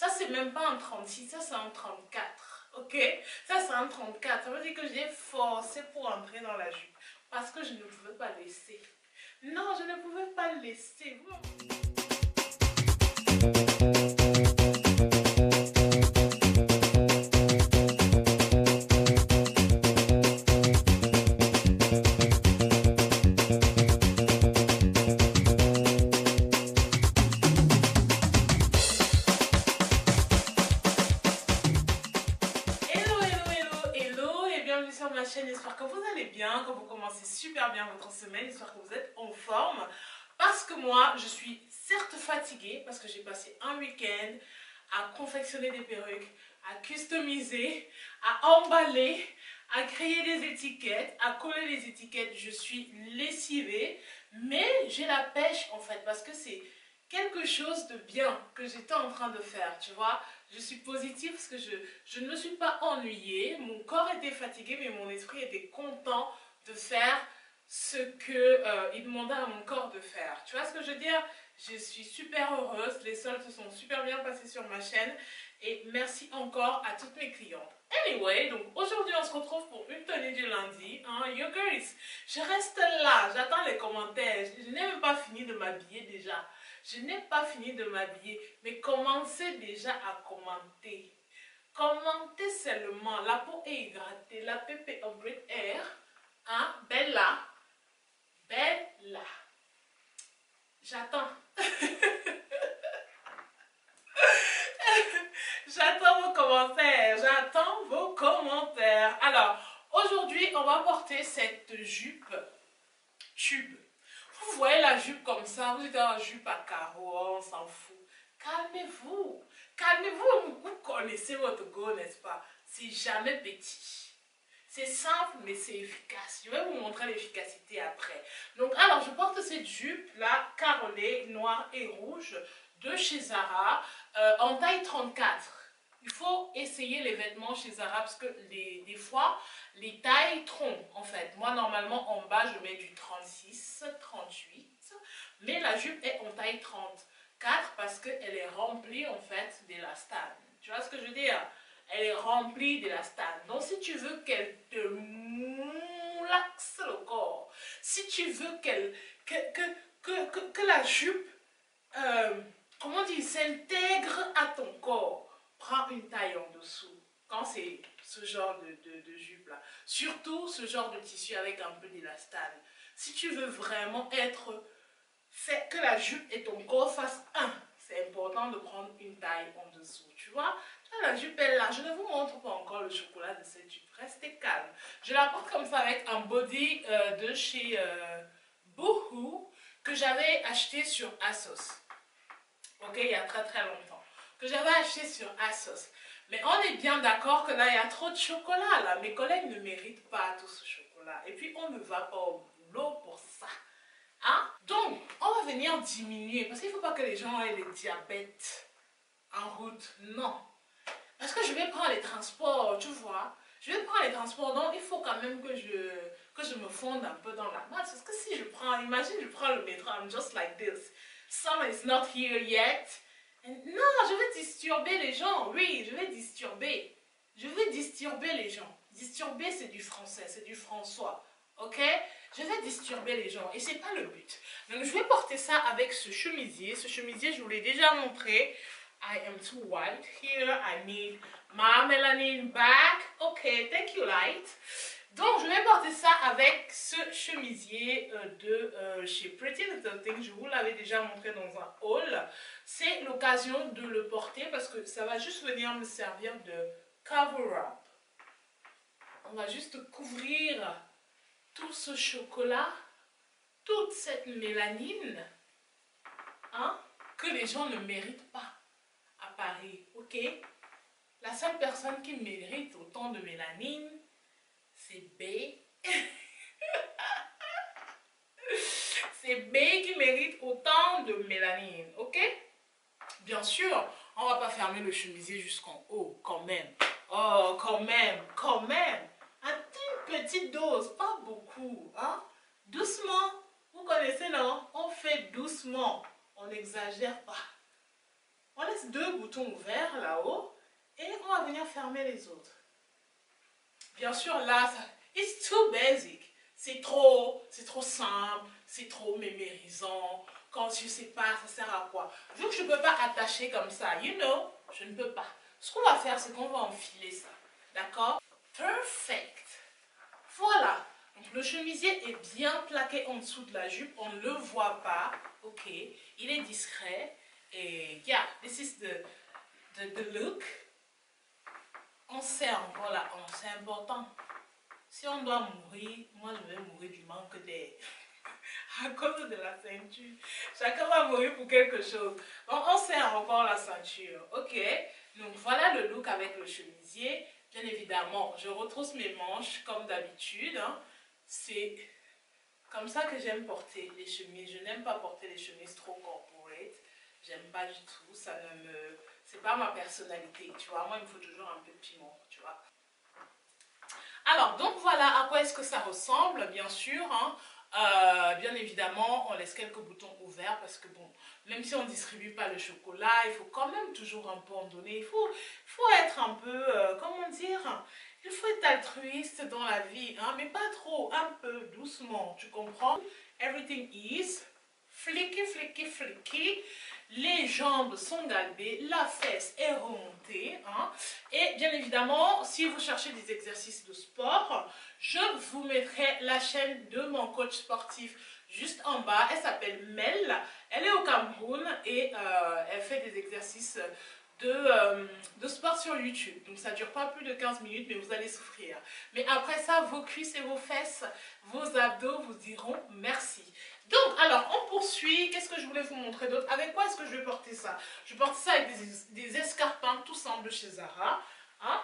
Ça, c'est même pas un 36, ça, c'est un 34. Ok? Ça, c'est un 34. Ça veut dire que j'ai forcé pour entrer dans la jupe. Parce que je ne pouvais pas laisser. Non, je ne pouvais pas laisser. Sur ma chaîne, j'espère que vous allez bien, que vous commencez super bien votre semaine, j'espère que vous êtes en forme, parce que moi je suis certes fatiguée parce que j'ai passé un week-end à confectionner des perruques, à customiser, à emballer, à créer des étiquettes, à coller les étiquettes. Je suis lessivée, mais j'ai la pêche en fait, parce que c'est quelque chose de bien que j'étais en train de faire, tu vois. Je suis positive parce que je ne me suis pas ennuyée, mon corps était fatigué, mais mon esprit était content de faire ce qu'il demandait à mon corps de faire. Tu vois ce que je veux dire? Je suis super heureuse, les soldes se sont super bien passés sur ma chaîne et merci encore à toutes mes clientes. Anyway, donc aujourd'hui on se retrouve pour une tenue du lundi, hein, you girls. Je reste là, j'attends les commentaires, je n'ai même pas fini de m'habiller déjà. Je n'ai pas fini de m'habiller, mais commencez déjà à commenter. Commentez seulement. La peau est hydratée, la PP Upgrade Air. Hein? Bella. Bella. J'attends. J'attends vos commentaires. J'attends vos commentaires. Alors, aujourd'hui, on va porter cette jupe tube. Vous voyez la jupe comme ça, vous êtes en jupe à carreaux, on s'en fout. Calmez-vous. Calmez-vous, vous connaissez votre go, n'est-ce pas? C'est jamais petit. C'est simple, mais c'est efficace. Je vais vous montrer l'efficacité après. Donc, alors, je porte cette jupe-là, carrelée, noire et rouge, de chez Zara, en taille 34. Il faut essayer les vêtements chez Zara parce que des fois, les tailles trompent en fait. Moi, normalement, en bas, je mets du 36, 38. Mais la jupe est en taille 34 parce qu'elle est remplie en fait d'élastane. Tu vois ce que je veux dire? Elle est remplie d'élastane. Donc, si tu veux qu'elle te moulaxe le corps, si tu veux que la jupe, comment dire, s'intègre à ton corps, prends une taille en dessous. Quand c'est ce genre de jupe-là. Surtout ce genre de tissu avec un peu d'élastane. Si tu veux vraiment que la jupe et ton corps fassent un, c'est important de prendre une taille en dessous. Tu vois, la jupe est là. Je ne vous montre pas encore le chocolat de cette jupe. Restez calme. Je la porte comme ça avec un body de chez Boohoo que j'avais acheté sur ASOS. Ok, il y a très très longtemps. Que j'avais acheté sur ASOS. Mais on est bien d'accord que là, il y a trop de chocolat. Là. Mes collègues ne méritent pas tout ce chocolat. Et puis, on ne va pas au boulot pour ça. Hein? Donc, on va venir diminuer. Parce qu'il ne faut pas que les gens aient le diabète en route. Non. Parce que je vais prendre les transports, tu vois. Je vais prendre les transports. Donc, il faut quand même que je me fonde un peu dans la masse. Parce que si je prends, imagine, je prends le métro, I'm just like this. Summer is not here yet. Non, je vais disturber les gens. Oui, je vais disturber. Je vais disturber les gens. Disturber, c'est du français, c'est du François. Ok? Je vais disturber les gens. Et c'est pas le but. Donc, je vais porter ça avec ce chemisier. Ce chemisier, je vous l'ai déjà montré. I am too white here. I need my melanin back. Ok, thank you, light. Donc, je vais porter ça avec ce chemisier de chez Pretty Little Thing. Je vous l'avais déjà montré dans un haul. C'est l'occasion de le porter parce que ça va juste venir me servir de cover-up. On va juste couvrir tout ce chocolat, toute cette mélanine, hein, que les gens ne méritent pas à Paris. Ok? La seule personne qui mérite autant de mélanine, c'est B. C'est B qui mérite autant de mélanine, ok? Bien sûr, on va pas fermer le chemisier jusqu'en haut, quand même. Oh, quand même, quand même. Une petite dose, pas beaucoup, hein? Doucement, vous connaissez, non? On fait doucement, on n'exagère pas. On laisse 2 boutons ouverts là-haut et on va venir fermer les autres. Bien sûr, là, it's too basic. C'est trop simple, c'est trop mémorisant. Quand je ne sais pas, ça sert à quoi? Vu que je ne peux pas attacher comme ça, you know, je ne peux pas. Ce qu'on va faire, c'est qu'on va enfiler ça. D'accord? Perfect. Voilà. Donc, le chemisier est bien plaqué en dessous de la jupe. On ne le voit pas. Ok. Il est discret. Et yeah, this is the look. On serre, voilà, c'est important. Si on doit mourir, moi je vais mourir du manque d'air. À cause de la ceinture. Chacun va mourir pour quelque chose. Donc on serre encore la ceinture. Ok. Donc voilà le look avec le chemisier. Bien évidemment, je retrousse mes manches comme d'habitude. Hein. C'est comme ça que j'aime porter les chemises. Je n'aime pas porter les chemises trop corporate. J'aime pas du tout. Ça ne me... C'est pas ma personnalité, tu vois. Moi, il me faut toujours un peu de piment, tu vois. Alors, donc voilà à quoi est-ce que ça ressemble, bien sûr. Hein. Bien évidemment, on laisse quelques boutons ouverts parce que bon, même si on ne distribue pas le chocolat, il faut quand même toujours un peu en donner. Il faut être un peu, comment dire, il faut être altruiste dans la vie, hein, mais pas trop, un peu, doucement, tu comprends? Everything is flicky, flicky, flicky. Les jambes sont galbées, la fesse est remontée. Hein. Et bien évidemment, si vous cherchez des exercices de sport, je vous mettrai la chaîne de mon coach sportif juste en bas. Elle s'appelle Mel. Elle est au Cameroun et elle fait des exercices de sport sur YouTube. Donc ça ne dure pas plus de 15 minutes, mais vous allez souffrir. Mais après ça, vos cuisses et vos fesses, vos abdos vous diront merci. Donc, alors, on poursuit. Qu'est-ce que je voulais vous montrer d'autre? Avec quoi est-ce que je vais porter ça? Je porte ça avec des escarpins tout simples de chez Zara. Hein?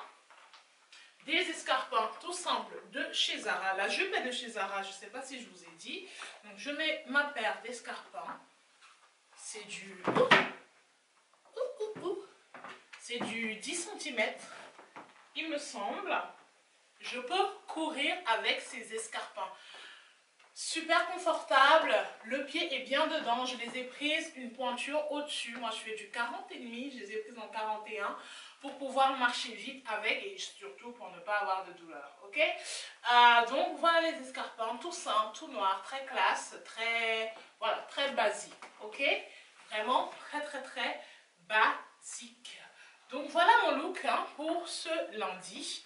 Des escarpins tout simples de chez Zara. La jupe est de chez Zara, je ne sais pas si je vous ai dit. Donc, je mets ma paire d'escarpins. C'est du... C'est du 10 cm, il me semble. Je peux courir avec ces escarpins. Super confortable, le pied est bien dedans, je les ai prises une pointure au-dessus, moi je fais du 40,5, je les ai prises en 41 pour pouvoir marcher vite avec et surtout pour ne pas avoir de douleur, ok? Donc voilà les escarpins, tout simple, tout noir, très classe, très, voilà, très basique, ok? Vraiment très basique. Donc voilà mon look hein, pour ce lundi.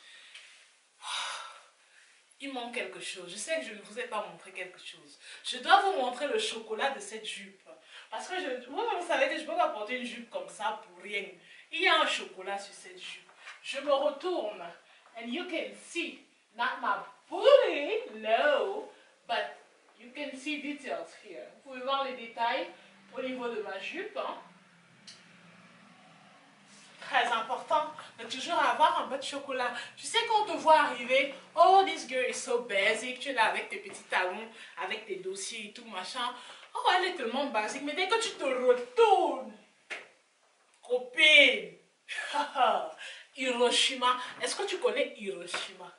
Il manque quelque chose. Je sais que je ne vous ai pas montré quelque chose. Je dois vous montrer le chocolat de cette jupe. Parce que vous savez que je ne peux pas porter une jupe comme ça pour rien. Il y a un chocolat sur cette jupe. Je me retourne. And you can see, not my booty, no, but you can see details here. Vous pouvez voir les détails au niveau de ma jupe. Hein. Très important de toujours avoir un peu de chocolat. Tu sais quand on te voit arriver, oh this girl is so basic, tu es là avec tes petits talons, avec tes dossiers et tout machin. Oh elle est tellement basique, mais dès que tu te retournes, copine, Hiroshima, est-ce que tu connais Hiroshima?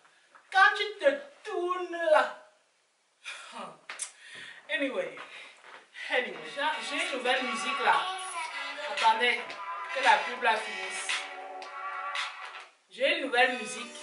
Quand tu te tournes là. Anyway, j'ai une nouvelle musique là. Attendez. Que la pub la finisse. J'ai une nouvelle musique.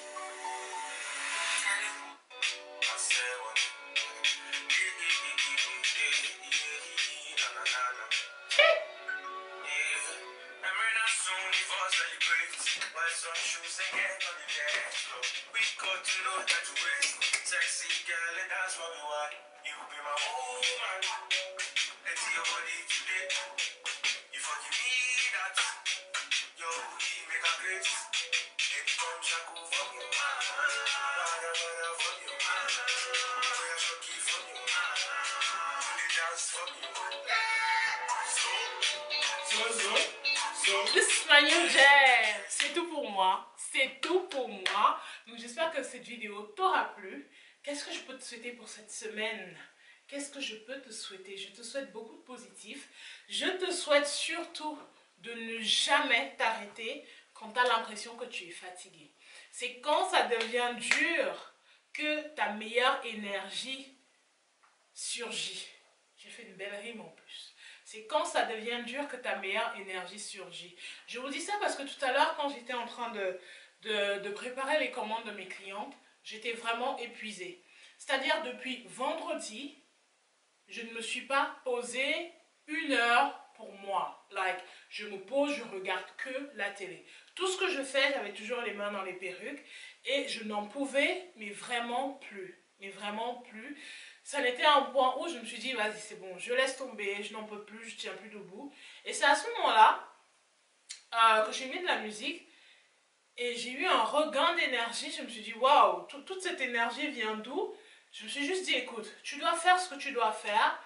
This is my new jam. C'est tout pour moi. C'est tout pour moi. Donc j'espère que cette vidéo t'aura plu. Qu'est-ce que je peux te souhaiter pour cette semaine? Qu'est-ce que je peux te souhaiter? Je te souhaite beaucoup de positif. Je te souhaite surtout de ne jamais t'arrêter quand tu as l'impression que tu es fatigué. C'est quand ça devient dur que ta meilleure énergie surgit. J'ai fait une belle rime en plus. C'est quand ça devient dur que ta meilleure énergie surgit. Je vous dis ça parce que tout à l'heure, quand j'étais en train de préparer les commandes de mes clientes, j'étais vraiment épuisée. C'est-à-dire depuis vendredi, je ne me suis pas posé 1 heure pour moi. Like, je me pose, je regarde que la télé. Tout ce que je fais, j'avais toujours les mains dans les perruques et je n'en pouvais, mais vraiment plus. Mais vraiment plus. Ça n'était à un point où je me suis dit, vas-y, c'est bon, je laisse tomber, je n'en peux plus, je ne tiens plus debout. Et c'est à ce moment-là que j'ai mis de la musique et j'ai eu un regain d'énergie. Je me suis dit, waouh, toute cette énergie vient d'où? Je me suis juste dit, écoute, tu dois faire ce que tu dois faire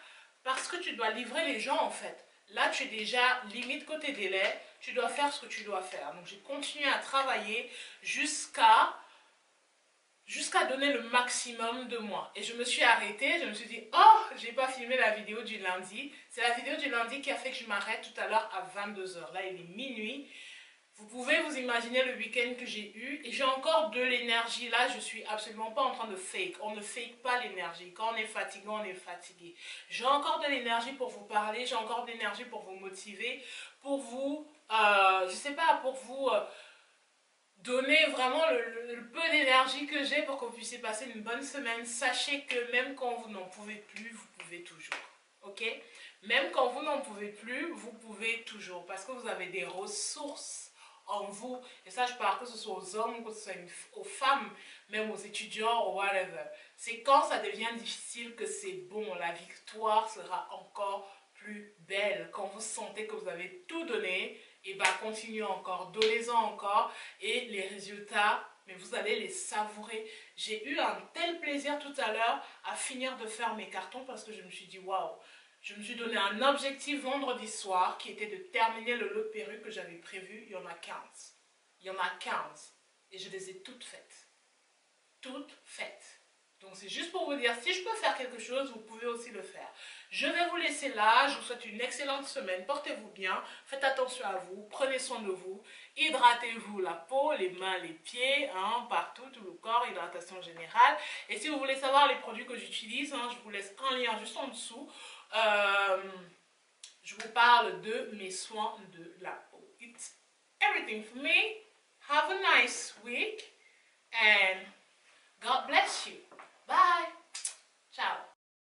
parce que tu dois livrer les gens en fait. Là, tu es déjà limite côté délai, tu dois faire ce que tu dois faire. Donc, j'ai continué à travailler jusqu'à donner le maximum de moi. Et je me suis arrêtée, je me suis dit, oh, j'ai pas filmé la vidéo du lundi. C'est la vidéo du lundi qui a fait que je m'arrête tout à l'heure à 22 h. Là, il est minuit. Vous pouvez vous imaginer le week-end que j'ai eu et j'ai encore de l'énergie. Là, je suis absolument pas en train de fake. On ne fake pas l'énergie. Quand on est fatigué, on est fatigué. J'ai encore de l'énergie pour vous parler. J'ai encore de l'énergie pour vous motiver. Pour vous, je sais pas, pour vous donner vraiment le peu d'énergie que j'ai pour que vous puissiez passer une bonne semaine. Sachez que même quand vous n'en pouvez plus, vous pouvez toujours. Ok? Même quand vous n'en pouvez plus, vous pouvez toujours. Parce que vous avez des ressources en vous, et ça je parle que ce soit aux hommes, que ce soit aux femmes, même aux étudiants ou whatever. C'est quand ça devient difficile que c'est bon, la victoire sera encore plus belle. Quand vous sentez que vous avez tout donné, et bien continuez encore, donnez-en encore, et les résultats, mais vous allez les savourer. J'ai eu un tel plaisir tout à l'heure à finir de faire mes cartons parce que je me suis dit waouh. Je me suis donné un objectif vendredi soir qui était de terminer le lot de perruques que j'avais prévu. Il y en a 15. Il y en a 15. Et je les ai toutes faites. Toutes faites. Donc c'est juste pour vous dire, si je peux faire quelque chose, vous pouvez aussi le faire. Je vais vous laisser là. Je vous souhaite une excellente semaine. Portez-vous bien. Faites attention à vous. Prenez soin de vous. Hydratez-vous la peau, les mains, les pieds, hein, partout, tout le corps. Hydratation générale. Et si vous voulez savoir les produits que j'utilise, hein, je vous laisse un lien juste en dessous. Je vous parle de mes soins de la peau. It's everything for me. Have a nice week and God bless you. Bye. Ciao.